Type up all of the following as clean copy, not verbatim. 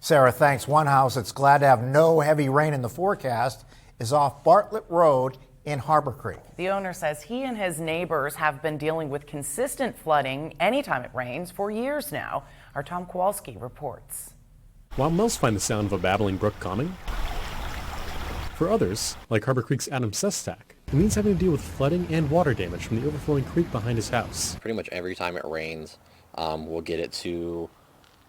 Sarah, thanks. One house that's glad to have no heavy rain in the forecast is off Bartlett Road in Harborcreek. The owner says he and his neighbors have been dealing with consistent flooding anytime it rains for years now. Our Tom Kowalski reports. While most find the sound of a babbling brook calming, for others, like Harborcreek's Adam Sestak, it means having to deal with flooding and water damage from the overflowing creek behind his house. Pretty much every time it rains, we'll get it to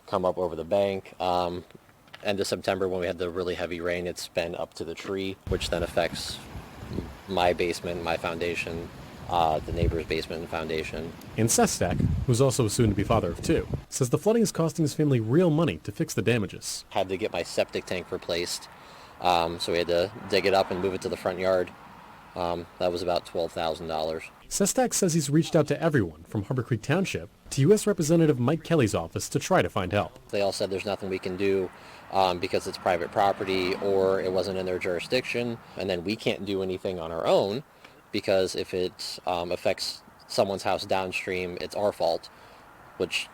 come up over the bank. End of September, when we had the really heavy rain, it's been up to the tree, which then affects my basement, my foundation, the neighbor's basement and foundation. And Sestak, who's also a soon-to-be father of two, says the flooding is costing his family real money to fix the damages. Had to get my septic tank replaced, so we had to dig it up and move it to the front yard. That was about $12,000. Sestak says he's reached out to everyone from Harborcreek Township to U.S. Representative Mike Kelly's office to try to find help. They all said there's nothing we can do because it's private property or it wasn't in their jurisdiction, and then we can't do anything on our own because if it affects someone's house downstream, it's our fault, which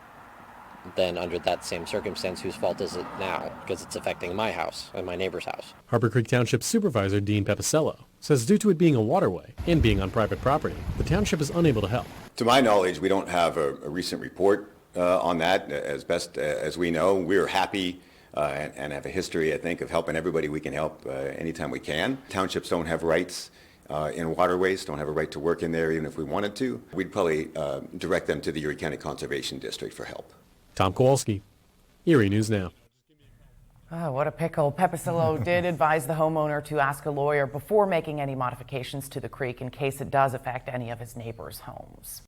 then under that same circumstance, whose fault is it now? Because it's affecting my house and my neighbor's house. Harborcreek Township Supervisor Dean Pepicello says due to it being a waterway and being on private property, the township is unable to help. To my knowledge, we don't have a recent report on that. As best as we know, we're happy and have a history, I think, of helping everybody we can help anytime we can. Townships don't have rights in waterways, don't have a right to work in there even if we wanted to. We'd probably direct them to the Erie County Conservation District for help. Tom Kowalski, Erie News Now. Oh, what a pickle. Pepicello did advise the homeowner to ask a lawyer before making any modifications to the creek in case it does affect any of his neighbors' homes.